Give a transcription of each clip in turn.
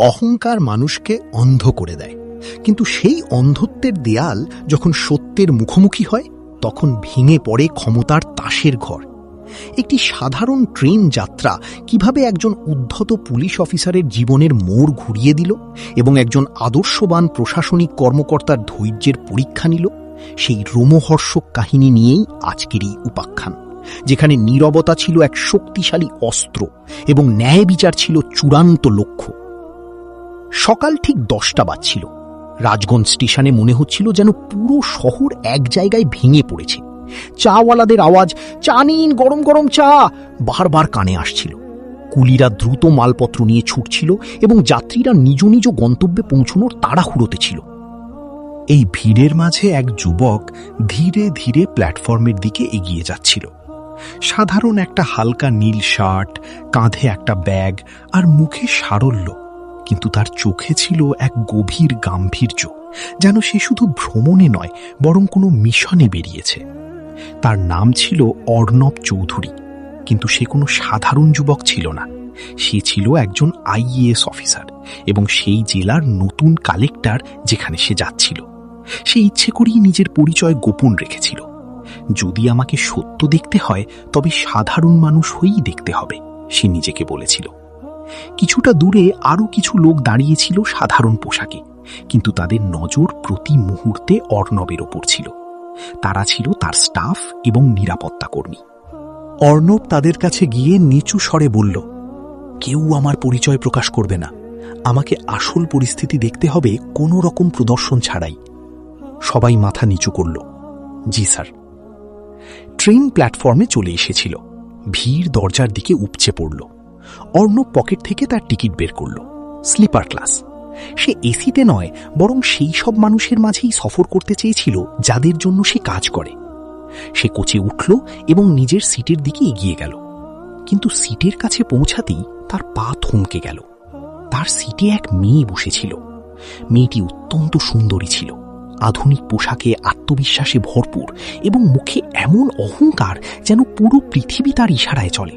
অহংকার মানুষকে অন্ধ করে দেয়, কিন্তু সেই অন্ধত্বের দেয়াল যখন সত্যের মুখোমুখি হয় তখন ভেঙে পড়ে ক্ষমতার তাসের ঘর। একটি সাধারণ ট্রেন যাত্রা কিভাবে একজন উদ্ধত পুলিশ অফিসারের জীবনের মোড় ঘুরিয়ে দিল এবং একজন আদর্শবান প্রশাসনিক কর্মকর্তার ধৈর্যের পরীক্ষা নিল, সেই রোমহর্ষক কাহিনী নিয়েই আজকের এই উপাখ্যান, যেখানে নীরবতা ছিল এক শক্তিশালী অস্ত্র এবং ন্যায় বিচার ছিল চূড়ান্ত লক্ষ্য। সকাল ঠিক 10টা বাজছিল। রাজগঞ্জ স্টেশনে মনে হচ্ছিল যেন পুরো শহর এক জায়গায় ভেঙে পড়েছে। চাওয়ালাদের আওয়াজ, চা নিন, গরম গরম চা, বারবার কানে আসছিল। কুলিরা দ্রুত মালপত্র নিয়ে ছুটছিল এবং যাত্রীরা নিজ নিজ গন্তব্যে পৌঁছানোর তাড়াহুড়োতে ছিল। এই ভিড়ের মাঝে এক যুবক ধীরে ধীরে প্ল্যাটফর্মের দিকে এগিয়ে যাচ্ছিল। সাধারণ একটা হালকা নীল শার্ট, কাঁধে একটা ব্যাগ আর মুখে সারল্য, কিন্তু তার চোখে ছিল এক গভীর গাম্ভীর্য, যেন সে শুধু ভ্রমণে নয় বরং কোনো মিশনে বেরিয়েছে। তার নাম ছিল অর্ণব চৌধুরী, কিন্তু সে কোনো সাধারণ যুবক ছিল না। সে ছিল একজন আইএএস অফিসার এবং সেই জেলার নতুন কালেক্টর যেখানে সে যাচ্ছিল। সে ইচ্ছে করেই নিজের পরিচয় গোপন রেখেছিল। যদি আমাকে সত্য দেখতে হয় তবে সাধারণ মানুষ হয়েই দেখতে হবে, সে নিজেকে বলেছিল। কিছুটা দূরে আরও কিছু লোক দাঁড়িয়েছিল সাধারণ পোশাকে, কিন্তু তাদের নজর প্রতি মুহূর্তে অর্ণবের ওপর ছিল। তারা ছিল তার স্টাফ এবং নিরাপত্তা কর্মী। অর্ণব তাদের কাছে গিয়ে নিচু স্বরে বলল, কেউ আমার পরিচয় প্রকাশ করবে না, আমাকে আসল পরিস্থিতি দেখতে হবে কোনো রকম প্রদর্শন ছাড়াই। সবাই মাথা নিচু করল। জি স্যার। ট্রেন প্ল্যাটফর্মে চলে এসেছিল। ভিড় দরজার দিকে উপচে পড়ল। অর্ণব পকেট থেকে তার টিকিট বের করল, স্লিপার ক্লাস। সে এসিতে নয় বরং সেই সব মানুষের মাঝেই সফর করতে চেয়েছিল যাদের জন্য সে কাজ করে। সে কোচে উঠল এবং নিজের সিটের দিকে এগিয়ে গেল, কিন্তু সিটের কাছে পৌঁছাতেই তার পা থমকে গেল। তার সিটে এক মেয়ে বসেছিল। মেয়েটি অত্যন্ত সুন্দরী ছিল, আধুনিক পোশাকে, আত্মবিশ্বাসে ভরপুর এবং মুখে এমন অহংকার যেন পুরো পৃথিবী তার ইশারায় চলে।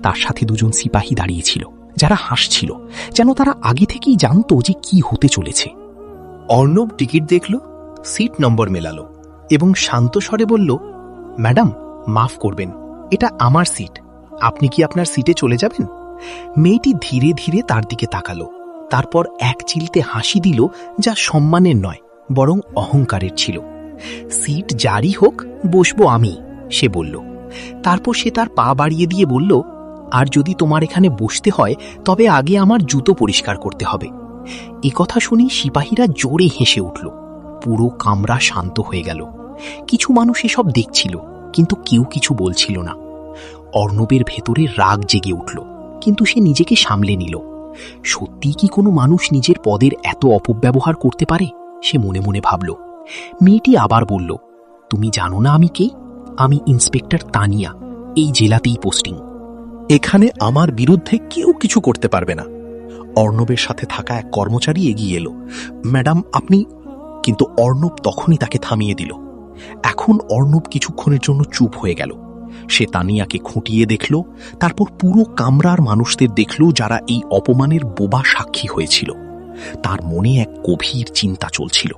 তার সাথে দুজন সিপাহী দাঁড়িয়েছিল যারা হাসছিল, যেন তারা আগে থেকেই জানত যে কি হতে চলেছে। অর্ণব টিকিট দেখল, সিট নম্বর মেলালো এবং শান্ত স্বরে বলল, ম্যাডাম মাফ করবেন, এটা আমার সিট, আপনি কি আপনার সিটে চলে যাবেন? মেয়েটি ধীরে ধীরে তার দিকে তাকালো, তারপর এক চিলতে হাসি দিল যা সম্মানের নয় বরং অহংকারের ছিল। সিট জারি হোক, বসবো আমি, সে বলল। তারপর সে তার পা বাড়িয়ে দিয়ে বলল, আর যদি তোমার এখানে বসতে হয় তবে আগে আমার জুতো পরিষ্কার করতে হবে। কথা শুনে সিপাহীরা জোরে হেসে উঠল। পুরো কামরা শান্ত হয়ে গেল। কিছু মানুষ এসব দেখছিল, কিন্তু কেউ কিছু বলছিল না। অর্ণবের ভেতরে রাগ জেগে উঠল, কিন্তু সে নিজেকে সামলে নিল। সত্যি কি কোনো মানুষ নিজের পদের এত অপব্যবহার করতে পারে? সে মনে মনে ভাবল। মেয়েটি আবার বলল, তুমি জানো না আমি কে? আমি ইন্সপেক্টর তানিয়া, এই জেলাতেই পোস্টিং। এখানে আমার বিরুদ্ধে কেউ কিছু করতে পারবে না। অর্ণবের সাথে থাকা এক কর্মচারী এগিয়ে এলো। ম্যাডাম আপনি। কিন্তু অর্ণব তখনই তাকে থামিয়ে দিল। এখন অর্ণব কিছুক্ষণের জন্য চুপ হয়ে গেল। সে তানিয়াকে খুঁটিয়ে দেখল, তারপর পুরো কামরার মানুষদের দেখল যারা এই অপমানের বোবা সাক্ষী হয়েছিল। তার মনে এক গভীর চিন্তা চলছিল,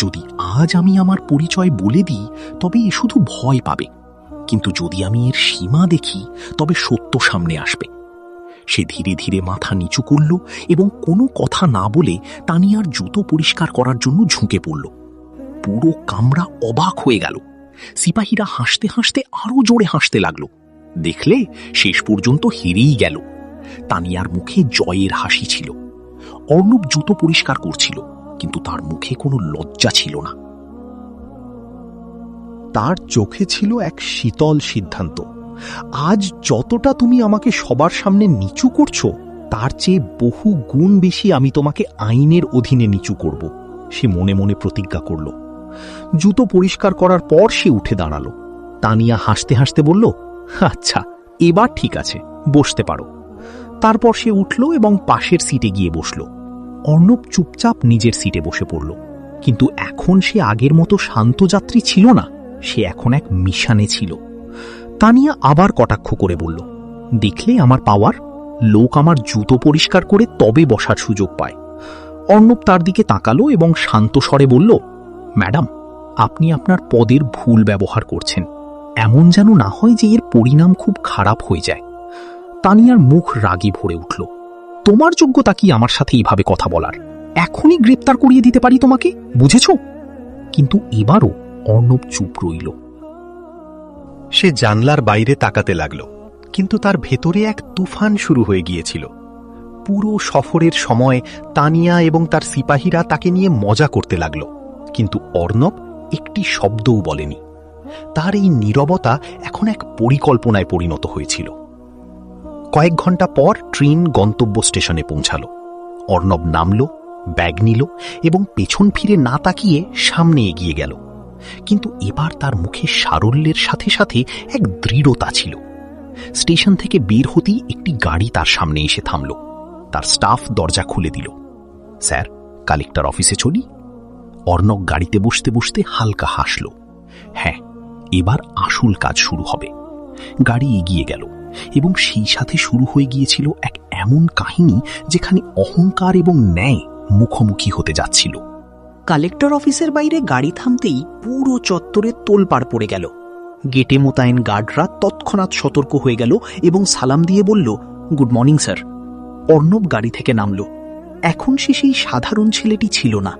যদি আজ আমি আমার পরিচয় বলে দিই তবে এ শুধু ভয় পাবে, কিন্তু যদি আমি এর সীমা দেখি তবে সত্য সামনে আসবে। সে ধীরে ধীরে মাথা নিচু করল এবং কোনো কথা না বলে তানিয়ার জুতো পরিষ্কার করার জন্য ঝুঁকে পড়ল। পুরো কামরা অবাক হয়ে গেল। সিপাহীরা হাসতে হাসতে আরো জোরে হাসতে লাগলো। দেখলে শেষ পর্যন্ত হেরেই গেল। তানিয়ার মুখে জয়ের হাসি ছিল। অর্ণব জুতো পরিষ্কার করছিল, কিন্তু তার মুখে কোনো লজ্জা ছিল না। তার চোখে ছিল এক শীতল সিদ্ধান্ত। আজ যতটা তুমি আমাকে সবার সামনে নিচু করছো, তার চেয়ে বহু গুণ বেশি আমি তোমাকে আইনের অধীনে নিচু করব, সে মনে মনে প্রতিজ্ঞা করল। জুতো পরিষ্কার করার পর সে উঠে দাঁড়ালো। তানিয়া হাসতে হাসতে বলল, আচ্ছা এবার ঠিক আছে, বসতে পারো। তারপর সে উঠল এবং পাশের সিটে গিয়ে বসল। অর্ণব চুপচাপ নিজের সিটে বসে পড়ল, কিন্তু এখন সে আগের মতো শান্ত যাত্রী ছিল না, সে এখন এক মিশনে ছিল। তানিয়া আবার কটাক্ষ করে বলল, দেখলে আমার পাওয়ার? লোক আমার জুতো পরিষ্কার করে তবে বসার সুযোগ পায়। অর্ণব তার দিকে তাকালো এবং শান্ত স্বরে বলল, ম্যাডাম, আপনি আপনার পদের ভুল ব্যবহার করছেন। এমন যেন না হয় যে এর পরিণাম খুব খারাপ হয়ে যায়। তানিয়ার মুখ রাগে ভরে উঠল। তোমার যোগ্যতা কি আমার সাথে এইভাবে কথা বলার? এখনই গ্রেপ্তার করিয়ে দিতে পারি তোমাকে, বুঝেছ? কিন্তু এবারও অর্ণব চুপ রইল। সে জানলার বাইরে তাকাতে লাগল, কিন্তু তার ভেতরে এক তুফান শুরু হয়ে গিয়েছিল। পুরো সফরের সময় তানিয়া এবং তার সিপাহীরা তাকে নিয়ে মজা করতে লাগল, কিন্তু অর্ণব একটি শব্দও বলেনি। তার এই নীরবতা এখন এক পরিকল্পনায় পরিণত হয়েছিল। কয়েক ঘন্টা পর ট্রেন গন্তব্য স্টেশনে পৌঁছাল। অর্ণব নামল, ব্যাগ নিল এবং পেছন ফিরে না তাকিয়ে সামনে এগিয়ে গেল। কিন্তু এবার তার মুখে সারল্যের সাথে সাথে এক দৃঢ়তা ছিল। স্টেশন থেকে বের হতেই একটি গাড়ি তার সামনে এসে থামল। তার স্টাফ দরজা খুলে দিল। স্যার, কালেক্টর অফিসে চলি? অর্ণব গাড়িতে বসতে বসতে হালকা হাসল। হ্যাঁ, এবার আসল কাজ শুরু হবে। গাড়ি এগিয়ে গেল এবং সেই সাথে শুরু হয়ে গিয়েছিল এক এমন কাহিনী যেখানে অহংকার এবং ন্যায় মুখোমুখি হতে যাচ্ছিল। কালেক্টর অফিসের বাইরে গাড়ি থামতেই পুরো চত্বরে তোলপাড় পড়ে গেল। গেটে মোতায়েন গার্ডরা তৎক্ষণাৎ সতর্ক হয়ে গেল এবং সালাম দিয়ে বলল, গুড মর্নিং স্যার। অর্ণব গাড়ি থেকে নামল। এখন সে সেই সাধারণ ছেলেটি ছিল না।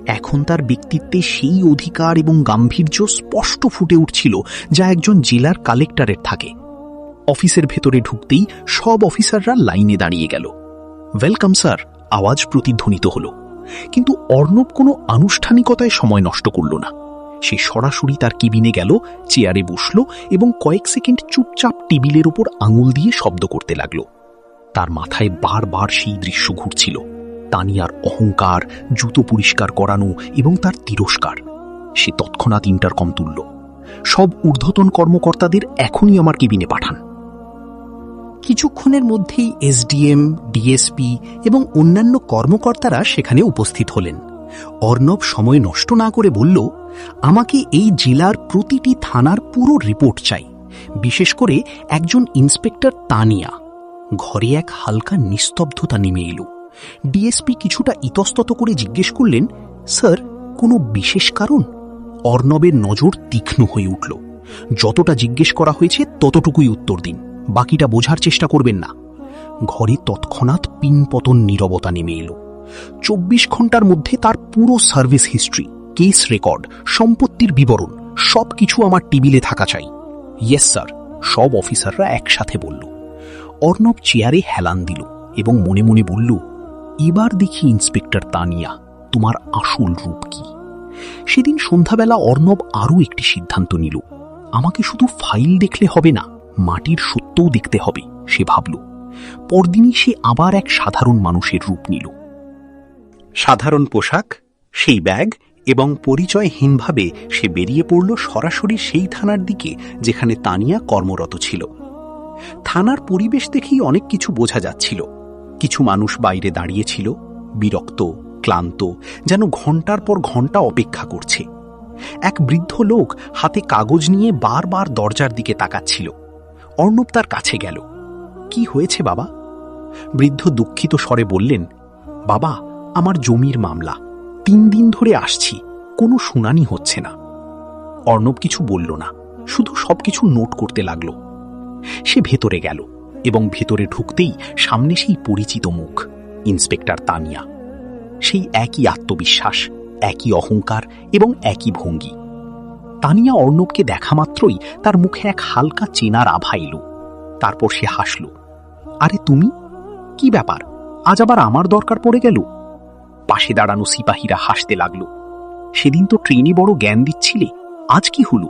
এখন তার ব্যক্তিত্বে সেই অধিকার এবং গাম্ভীর্য স্পষ্ট ফুটে উঠছিল যা একজন জেলার কালেক্টরের থাকে। অফিসের ভেতরে ঢুকতেই সব অফিসাররা লাইনে দাঁড়িয়ে গেল। ওয়েলকাম স্যার আওয়াজ প্রতিধ্বনিত হল। কিন্তু অর্ণব কোনো আনুষ্ঠানিকতায় সময় নষ্ট করল না। সে সরাসরি তার কেবিনে গেল, চেয়ারে বসল এবং কয়েক সেকেন্ড চুপচাপ টেবিলের উপর আঙুল দিয়ে শব্দ করতে লাগল। তার মাথায় বারবার সেই দৃশ্য ঘুরছিল, তানিয়ার অহংকার, জুতো পরিষ্কার করানো এবং তার তিরস্কার। সে তৎক্ষণাৎ ইন্টারকম তুলল, সব ঊর্ধ্বতন কর্মকর্তাদের এখনই আমার কেবিনে পাঠান। কিছুক্ষণের মধ্যেই এসডিএম, ডিএসপি এবং অন্যান্য কর্মকর্তারা সেখানে উপস্থিত হলেন। অর্ণব সময় নষ্ট না করে বলল, আমাকে এই জেলার প্রতিটি থানার পুরো রিপোর্ট চাই, বিশেষ করে একজন ইন্সপেক্টর তানিয়া। ঘরে এক হালকা নিস্তব্ধতা নেমে এলো। ডিএসপি কিছুটা ইতস্তত করে জিজ্ঞেস করলেন, স্যার, কোনো বিশেষ কারণ? অর্ণবের নজর তীক্ষ্ণ হয়ে উঠল। যতটা জিজ্ঞেস করা হয়েছে ততটুকুই উত্তর দিন, বাকিটা বোঝার চেষ্টা করবেন না। ঘরে তৎক্ষণাৎ পিনপতন নীরবতা নেমে এলো। 24 ঘন্টার মধ্যে তার পুরো সার্ভিস হিস্ট্রি, কেস রেকর্ড, সম্পত্তির বিবরণ সবকিছু আমার টেবিলে থাকা চাই। ইয়েস স্যার, সব অফিসাররা একসাথে বলল। অর্ণব চেয়ারে হেলান দিল এবং মনে মনে বলল, এবার দেখি ইন্সপেক্টর তানিয়া, তোমার আসল রূপ কি। সেদিন সন্ধ্যাবেলা অর্ণব আরও একটি সিদ্ধান্ত নিল। আমাকে শুধু ফাইল দেখলে হবে না, মাটির সত্যও দেখতে হবে, সে ভাবল। পরদিনই সে আবার এক সাধারণ মানুষের রূপ নিল। সাধারণ পোশাক, সেই ব্যাগ এবং পরিচয়হীনভাবে সে বেরিয়ে পড়ল সরাসরি সেই থানার দিকে যেখানে তানিয়া কর্মরত ছিল। থানার পরিবেশ দেখেই অনেক কিছু বোঝা যাচ্ছিল। কিছু মানুষ বাইরে দাঁড়িয়েছিল, বিরক্ত, ক্লান্ত, যেন ঘন্টার পর ঘন্টা অপেক্ষা করছে। এক বৃদ্ধ লোক হাতে কাগজ নিয়ে বারবার দরজার দিকে তাকাচ্ছিল। অর্ণব তার কাছে গেল। কি হয়েছে বাবা? বৃদ্ধ দুঃখিত স্বরে বললেন, বাবা, আমার জমির মামলা 3 দিন ধরে আসছি, কোনো শুনানি হচ্ছে না। অর্ণব কিছু বলল না, শুধু সবকিছু নোট করতে লাগলো। সে ভেতরে গেল এবং ভেতরে ঢুকতেই সামনে সেই পরিচিত মুখ, ইন্সপেক্টর তানিয়া। সেই একই আত্মবিশ্বাস, একই অহংকার এবং একই ভঙ্গি। তানিয়া অর্ণবকে দেখা মাত্রই তার মুখে এক হালকা চেনার আভা এলো। তারপর সে হাসল। আরে তুমি, কি ব্যাপার, আজ আবার আমার দরকার পড়ে গেল? পাশে দাঁড়ানো সিপাহীরা হাসতে লাগলো। সেদিন তো ট্রেনে বড় জ্ঞান দিচ্ছিলে, আজ কি হলো?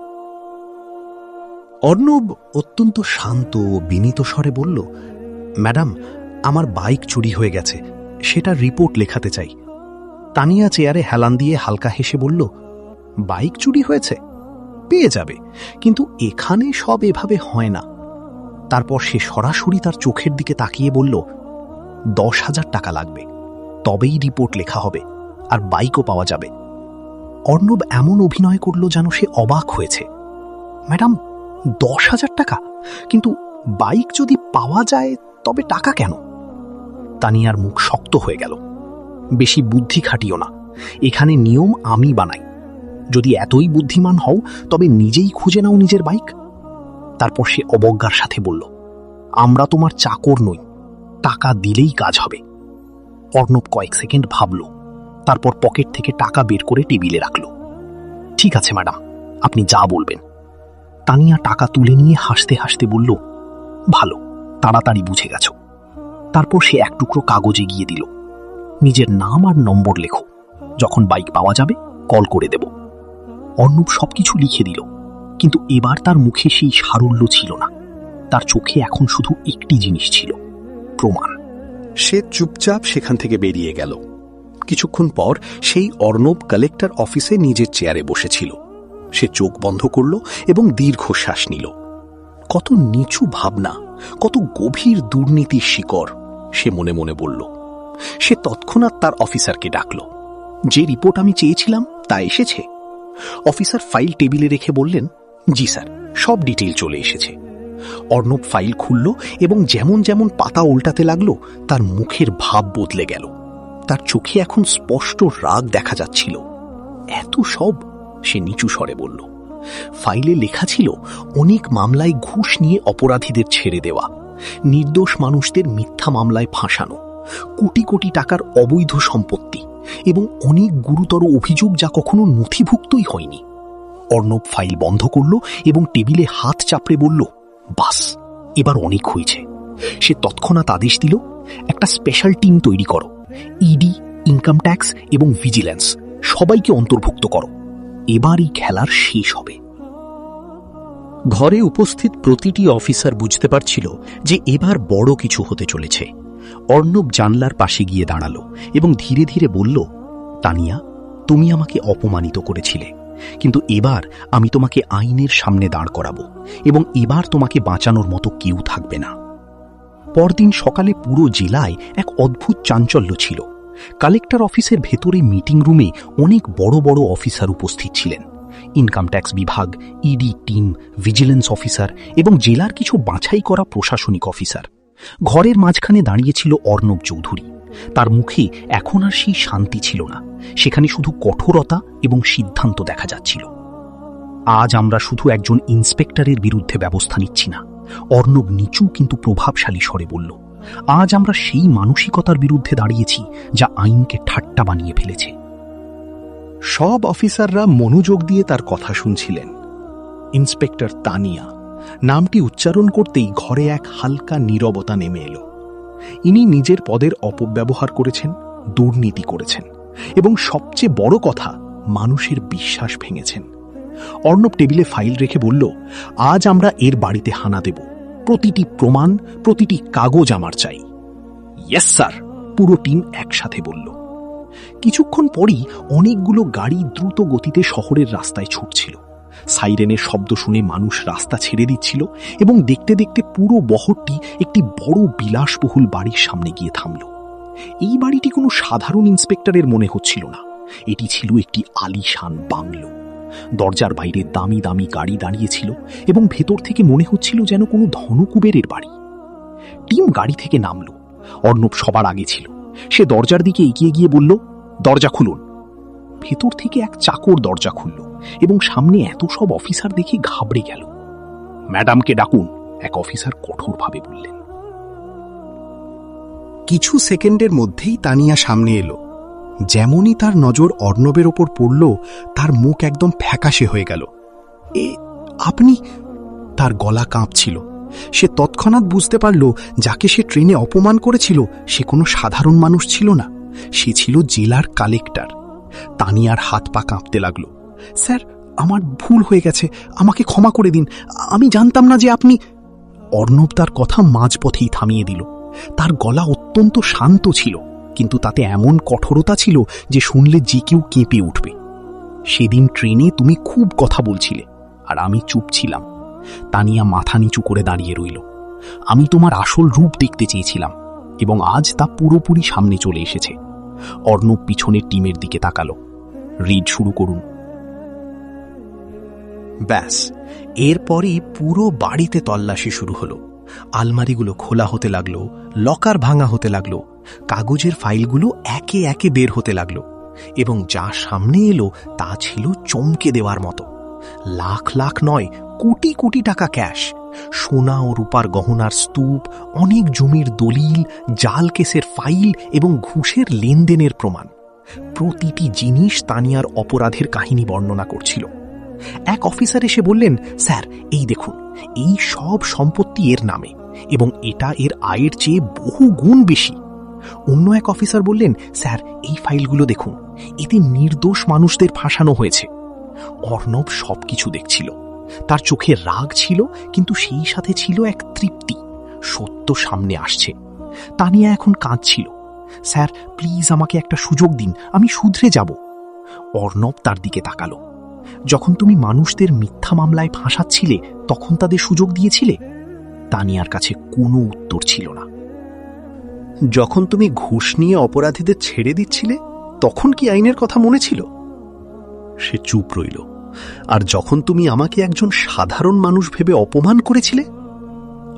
অর্ণব অত্যন্ত শান্ত ও বিনীত স্বরে বলল, ম্যাডাম, আমার বাইক চুরি হয়ে গেছে, সেটা রিপোর্ট লেখাতে চাই। তানিয়া চেয়ারে হেলান দিয়ে হালকা হেসে বলল, বাইক চুরি হয়েছে? পেয়ে যাবে, কিন্তু এখানে সব এভাবে হয় না। তারপর সে সরাসরি তার চোখের দিকে তাকিয়ে বলল, 10,000 টাকা লাগবে, তবেই রিপোর্ট লেখা হবে আর বাইকও পাওয়া যাবে। অর্ণব এমন অভিনয় করল যেন সে অবাক হয়েছে। ম্যাডাম, 10,000 টাকা? কিন্তু বাইক যদি পাওয়া যায় তবে টাকা কেন? তানিয়ার মুখ শক্ত হয়ে গেল। বেশি বুদ্ধি খাটিও না, এখানে নিয়ম আমি বানাই। যদি এতই বুদ্ধিমান হও তবে নিজেই খুঁজে নাও নিজের বাইক। তারপর সে অবজ্ঞার সাথে বলল, আমরা তোমার চাকর নই, টাকা দিলেই কাজ হবে। অর্ণব কয়েক সেকেন্ড ভাবল, তারপর পকেট থেকে টাকা বের করে টেবিলে রাখল। ঠিক আছে ম্যাডাম, আপনি যা বলবেন। তানিয়া টাকা তুলে নিয়ে হাসতে হাসতে বলল, ভালো, তাড়াতাড়ি বুঝে গেছ। তারপর সে এক টুকরো কাগজে গিয়ে দিল, নিজের নাম আর নম্বর লেখো, যখন বাইক পাওয়া যাবে কল করে দেব। অর্ণব সবকিছু লিখে দিল, কিন্তু এবার তার মুখে সেই সারল্য ছিল না। তার চোখে এখন শুধু একটি জিনিস ছিল, প্রমাণ। সে চুপচাপ সেখান থেকে বেরিয়ে গেল। কিছুক্ষণ পর সেই অর্ণব কালেক্টর অফিসে নিজের চেয়ারে বসেছিল। সে চোখ বন্ধ করল এবং দীর্ঘশ্বাস নিল। কত নিচু ভাবনা, কত গভীর দুর্নীতির শিকড়, সে মনে মনে বলল। সে তৎক্ষণাৎ তার অফিসারকে ডাকল। যে রিপোর্ট আমি চেয়েছিলাম তা এসেছে? অফিসার ফাইল টেবিলে রেখে বললেন, জি স্যার, সব ডিটেইল চলে এসেছে। অর্ণব ফাইল খুলল এবং যেমন যেমন পাতা উল্টাতে লাগলো তার মুখের ভাব বদলে গেল। তার চোখে এখন স্পষ্ট রাগ দেখা যাচ্ছিল। এত সব? সে নিচু স্বরে বলল। ফাইলে লেখা ছিল অনেক মামলায় ঘুষ নিয়ে অপরাধীদের ছেড়ে দেওয়া, নির্দোষ মানুষদের মিথ্যা মামলায় ফাঁসানো, কোটি কোটি টাকার অবৈধ সম্পত্তি এবং অনেক গুরুতর অভিযোগ যা কখনো নথিভুক্তই হয়নি। অর্ণব ফাইল বন্ধ করল এবং টেবিলে হাত চাপড়ে বলল, বাস, এবার অনেক হয়েছে। সে তৎক্ষণাৎ আদেশ দিল, একটা স্পেশাল টিম তৈরি করো, ইডি, ইনকাম ট্যাক্স এবং ভিজিল্যান্স সবাইকে অন্তর্ভুক্ত করো। এবারই খেলার শেষ হবে। ঘরে উপস্থিত প্রতিটি অফিসার বুঝতে পারছিল যে এবার বড় কিছু হতে চলেছে। অর্ণব জানলার পাশে গিয়ে দাঁড়ালো এবং ধীরে ধীরে বলল, তানিয়া, তুমি আমাকে অপমানিত করেছিলে, কিন্তু এবার আমি তোমাকে আইনের সামনে দাঁড় করাবো এবং এবার তোমাকে বাঁচানোর মতো কেউ থাকবে না। পরদিন সকালে পুরো জেলায় এক অদ্ভুত চাঞ্চল্য ছিল। কালেক্টর অফিসের ভেতরে মিটিং রুমে অনেক বড় বড় অফিসার উপস্থিত ছিলেন। ইনকাম ট্যাক্স বিভাগ, ইডি টিম, ভিজিলেন্স অফিসার এবং জেলার কিছু বাছাই করা প্রশাসনিক অফিসার। ঘরের মাঝখানে দাঁড়িয়েছিল অর্ণব চৌধুরী। তার মুখে এখন আর সেই শান্তি ছিল না, সেখানে শুধু কঠোরতা এবং সিদ্ধান্ত দেখা যাচ্ছিল। আজ আমরা শুধু একজন ইন্সপেক্টরের বিরুদ্ধে ব্যবস্থা নিচ্ছি না, অর্ণব নিচু কিন্তু প্রভাবশালী স্বরে বলল। আজ আমরা সেই মানসিকতার বিরুদ্ধে দাঁড়িয়েছি যা আইনকে ঠাট্টা বানিয়ে ফেলেছে। সব অফিসাররা মনোযোগ দিয়ে তার কথা শুনছিলেন। ইন্সপেক্টর তানিয়া নামটি উচ্চারণ করতেই ঘরে এক হালকা নীরবতা নেমে এলো। ইনি নিজের পদের অপব্যবহার করেছেন, দুর্নীতি করেছেন এবং সবচেয়ে বড় কথা, মানুষের বিশ্বাস ভেঙেছেন। অর্ণব টেবিলে ফাইল রেখে বলল, আজ আমরা এর বাড়িতে হানা দেব, প্রতিটি প্রমাণ, প্রতিটি কাগজ আমার চাই। ইয়েস স্যার, পুরো টিম একসাথে বলল। কিছুক্ষণ পরই অনেকগুলো গাড়ি দ্রুত গতিতে শহরের রাস্তায় ছুটছিল। সাইরেনের শব্দ শুনে মানুষ রাস্তা ছেড়ে দিচ্ছিল এবং দেখতে দেখতে পুরো বহরটি একটি বড় বিলাসবহুল বাড়ির সামনে গিয়ে থামল। এই বাড়িটি কোনো সাধারণ ইন্সপেক্টরের মনে হচ্ছিল না, এটি ছিল একটি আলিশান বাংলো। দরজার বাইরে দামি দামি গাড়ি দাঁড়িয়েছিল এবং ভেতর থেকে মনে হচ্ছিল যেন কোনো ধনকুবেরের বাড়ি। টিম গাড়ি থেকে নামল। অর্ণব সবার আগে ছিল। সে দরজার দিকে এগিয়ে গিয়ে বলল, দরজা খুলুন। ভেতর থেকে এক চাকর দরজা খুলল এবং সামনে এত সব অফিসার দেখে ঘাবড়ে গেল। ম্যাডামকে ডাকুন, এক অফিসার কঠোরভাবে বললেন। কিছু সেকেন্ডের মধ্যেই তানিয়া সামনে এলো। যেমনই তার নজর অর্ণবের ওপর পড়ল, তার মুখ একদম ফ্যাকাশে হয়ে গেল। আপনি? তার গলা কাঁপছিল। সে তৎক্ষণাৎ বুঝতে পারল যাকে সে ট্রেনে অপমান করেছিল সে কোনো সাধারণ মানুষ ছিল না, সে ছিল জেলার কালেক্টর। তানিয়ার হাত পা কাঁপতে লাগল। স্যার, আমার ভুল হয়ে গেছে, আমাকে ক্ষমা করে দিন, আমি জানতাম না যে আপনি। অর্ণব তার কথা মাঝপথেই থামিয়ে দিল। তার গলা অত্যন্ত শান্ত ছিল, কিন্তু তাতে এমন কঠোরতা ছিল যে শুনলে যে কেউ কেঁপে উঠবে। সেদিন ট্রেনে তুমি খুব কথা বলছিলে আর আমি চুপ ছিলাম। তানিয়া মাথা নিচু করে দাঁড়িয়ে রইল। আমি তোমার আসল রূপ দেখতে চেয়েছিলাম এবং আজ তা পুরোপুরি সামনে চলে এসেছে। অর্ণব পিছনের টিমের দিকে তাকালো। রিড শুরু করুন। ব্যাস, এরপরই পুরো বাড়িতে তল্লাশি শুরু হলো। আলমারিগুলো খোলা হতে লাগলো, লকার ভাঙা হতে লাগলো, কাগজের ফাইলগুলো একে একে বের হতে লাগলো, এবং যা সামনে এলো তা ছিল চমকে দেওয়ার মতো। লাখ লাখ নয়, কোটি কোটি টাকা ক্যাশ, সোনা ও রূপার গহনার স্তূপ, অনেক জমির দলিল, জাল কেসের ফাইল এবং ঘুষের লেনদেনের প্রমাণ। প্রতিটি জিনিস তানিয়ার অপরাধের কাহিনী বর্ণনা করছিল। এক অফিসার এসে বললেন, স্যার এই দেখুন, এই সব সম্পত্তি এর নামে এবং এটা এর আয়ের চেয়ে বহু গুণ বেশি। অন্য এক অফিসার বললেন, স্যার এই ফাইলগুলো দেখুন, এতে নির্দোষ মানুষদের ফাঁসানো হয়েছে। অর্ণব সবকিছু দেখছিল। তার চোখে রাগ ছিল, কিন্তু সেই সাথে ছিল এক তৃপ্তি। সত্য সামনে আসছে। তানিয়া এখন কাঁদছিল। স্যার প্লিজ আমাকে একটা সুযোগ দিন, আমি শুধরে যাব। অর্ণব তার দিকে তাকালো। যখন তুমি মানুষদের মিথ্যা মামলায় ফাঁসাচ্ছিলে তখন তাদের সুযোগ দিয়েছিলে? তানিয়ার কাছে কোনো উত্তর ছিল না। যখন তুমি ঘুষ নিয়ে অপরাধীদের ছেড়ে দিচ্ছিলে তখন কি আইনের কথা মনে ছিল? সে চুপ রইল। আর যখন তুমি আমাকে একজন সাধারণ মানুষ ভেবে অপমান করেছিলে?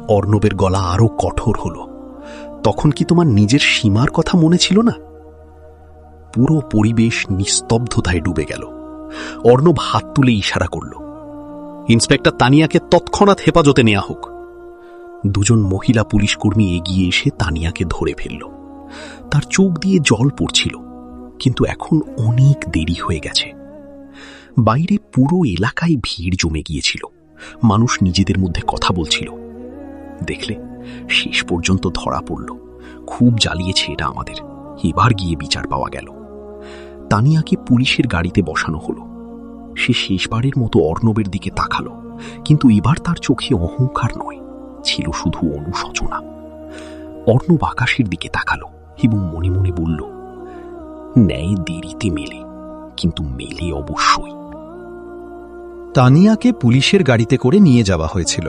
অর্ণবের গলা আরো কঠোর হল। তখন কি তোমার নিজের সীমার কথা মনে ছিল না? পুরো পরিবেশ নিস্তব্ধতায় ডুবে গেল। অর্ণব হাত তুলে ইশারা করল, ইন্সপেক্টর তানিয়াকে তৎক্ষণাৎ হেফাজতে নেওয়া হোক। দুজন মহিলা পুলিশ কর্মী এগিয়ে এসে তানিয়াকে ধরে ফেলল। তার চোখ দিয়ে জল পড়ছিল, কিন্তু এখন অনেক দেরি হয়ে গেছে। বাইরে পুরো এলাকায় ভিড় জমে গিয়েছিল। মানুষ নিজেদের মধ্যে কথা বলছিল। দেখলে, শেষ পর্যন্ত ধরা পড়ল। খুব জ্বালিয়েছে এটা আমাদের, এবার গিয়ে বিচার পাওয়া গেল। তানিয়াকে পুলিশের গাড়িতে বসানো হলো। সে শেষবারের মতো অর্ণবের দিকে তাকালো, কিন্তু এবার তার চোখে অহংকার নয়, ছিল শুধু অনুশোচনা। অর্ণব আকাশের দিকে তাকালো এবং মনে মনে বলল, ন্যায় দেরিতে মেলে, কিন্তু মেলে অবশ্যই। তানিয়াকে পুলিশের গাড়িতে করে নিয়ে যাওয়া হয়েছিল,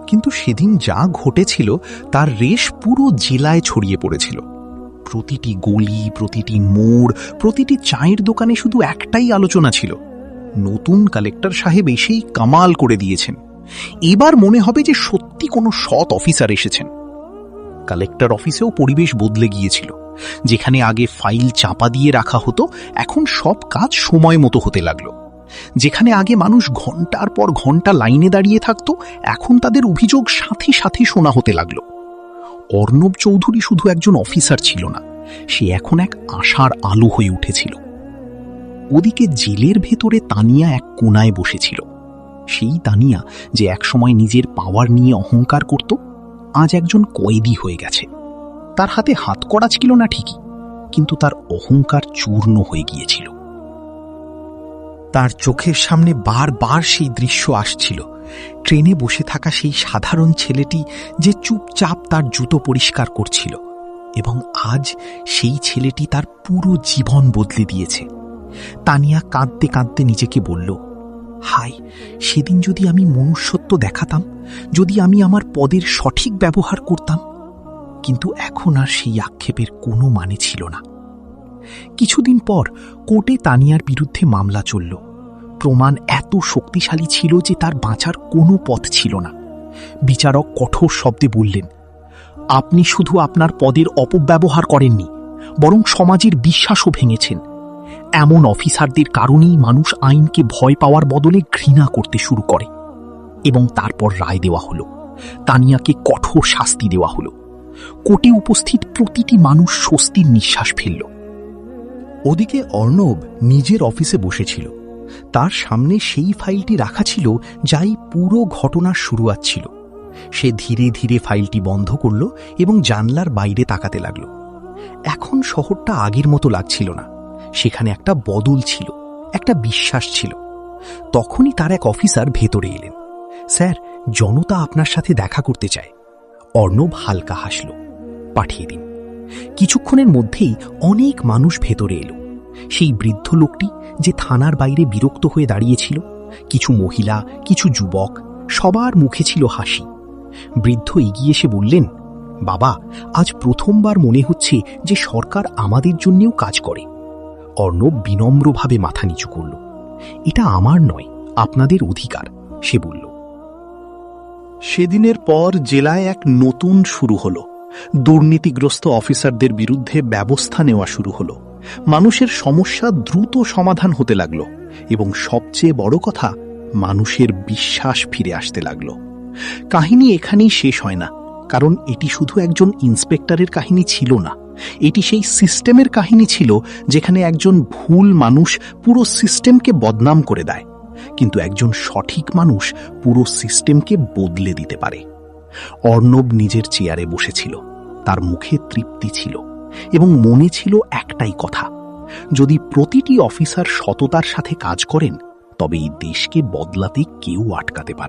কিন্তু সেদিন যা ঘটেছিল তার রেশ পুরো জেলায় ছড়িয়ে পড়েছিল। প্রতিটি গলি, প্রতিটি মোড়, প্রতিটি চায়ের দোকানে শুধু একটাই আলোচনা ছিল, নতুন কালেক্টর সাহেব এসেই কামাল করে দিয়েছেন। এবার মনে হবে যে সত্যি কোনো সৎ অফিসার এসেছেন। কালেক্টর অফিসেও পরিবেশ বদলে গিয়েছিল। যেখানে আগে ফাইল চাপা দিয়ে রাখা হতো, এখন সব কাজ সময় মতো হতে লাগলো। যেখানে আগে মানুষ ঘন্টার পর ঘন্টা লাইনে দাঁড়িয়ে থাকত, এখন তাদের অভিযোগ সাথে সাথে শোনা হতে লাগলো। অর্ণব চৌধুরী শুধু একজন অফিসার ছিল না, সে এখন এক আশার আলো হয়ে উঠেছিল। ওদিকে জেলের ভেতরে তানিয়া এক কোনায় বসেছিল। সেই তানিয়া যে একসময় নিজের পাওয়ার নিয়ে অহংকার করত, আজ একজন কয়েদি হয়ে গেছে। তার হাতে হাতকড়া ছিল না ঠিকই, কিন্তু তার অহংকার চূর্ণ হয়ে গিয়েছিল। তার চোখের সামনে বারবার সেই দৃশ্য আসছিল। ট্রেনে বসে থাকা সেই সাধারণ ছেলেটি যে চুপচাপ তার জুতো পরিষ্কার করছিল, এবং আজ সেই ছেলেটি তার পুরো জীবন বদলে দিয়েছে। তানিয়া কাঁদতে কাঁদতে নিজেকে বলল, হায়, সেদিন যদি আমি মনুষ্যত্ব দেখাতাম, যদি আমি আমার পদের সঠিক ব্যবহার করতাম। কিন্তু এখন আর সেই আক্ষেপের কোনো মানে ছিল না। কিছুদিন পর কোর্টে তানিয়ার বিরুদ্ধে মামলা চলল। প্রমাণ এত শক্তিশালী ছিল যে তার বাঁচার কোনো পথ ছিল না। বিচারক কঠোর শব্দে বললেন, আপনি শুধু আপনার পদের অপব্যবহার করেননি, বরং সমাজের বিশ্বাসও ভেঙেছেন। এমন অফিসারদের কারণেই মানুষ আইনকে ভয় পাওয়ার বদলে ঘৃণা করতে শুরু করে। এবং তারপর রায় দেওয়া হলো। তানিয়াকে কঠোর শাস্তি দেওয়া হলো। কোর্টে উপস্থিত প্রতিটি মানুষ স্বস্তির নিঃশ্বাস ফেলল। ওদিকে অর্ণব নিজের অফিসে বসেছিল। তার সামনে সেই ফাইলটি রাখা ছিল যাই পুরো ঘটনার শুরুয়াত ছিল। সে ধীরে ধীরে ফাইলটি বন্ধ করল এবং জানলার বাইরে তাকাতে লাগল। এখন শহরটা আগের মতো লাগছিল না। সেখানে একটা বদল ছিল, একটা বিশ্বাস ছিল। তখনই তার এক অফিসার ভেতরে এলেন। স্যার, জনতা আপনার সাথে দেখা করতে চায়। অর্ণব হালকা হাসল। পাঠিয়ে দিন। কিছুক্ষণের মধ্যেই অনেক মানুষ ভেতরে এলো। সেই বৃদ্ধ লোকটি যে থানার বাইরে বিরক্ত হয়ে দাঁড়িয়েছিল, কিছু মহিলা, কিছু যুবক, সবার মুখে ছিল হাসি। বৃদ্ধ এগিয়ে এসে বললেন, বাবা, আজ প্রথমবার মনে হচ্ছে যে সরকার আমাদের জন্যেও কাজ করে। অর্ণব বিনম্রভাবে মাথা নিচু করল। এটা আমার নয়, আপনাদের অধিকার, সে বলল। সেদিনের পর জেলায় এক নতুন শুরু হলো। দুর্নীতিগ্রস্ত অফিসারদের বিরুদ্ধে ব্যবস্থা নেওয়া শুরু হলো। মানুষের সমস্যা দ্রুত সমাধান হতে লাগলো এবং সবচেয়ে বড় কথা, মানুষের বিশ্বাস ফিরে আসতে লাগলো। কাহিনী এখানেই শেষ হয় না, কারণ এটি শুধু একজন ইন্সপেক্টরের কাহিনী ছিল না, এটি সেই সিস্টেমের কাহিনী ছিল যেখানে একজন ভুল মানুষ পুরো সিস্টেমকে বদনাম করে দেয়, কিন্তু একজন সঠিক মানুষ পুরো সিস্টেমকে বদলে দিতে পারে। অর্ণব নিজের চেয়ারে বসেছিল, তার মুখে তৃপ্তি ছিল এবং মনে ছিল একটাই কথা, যদি প্রতিটি অফিসার সততার সাথে কাজ করেন তবে এই দেশকে বদলাতে কেউ আটকাতে পারবে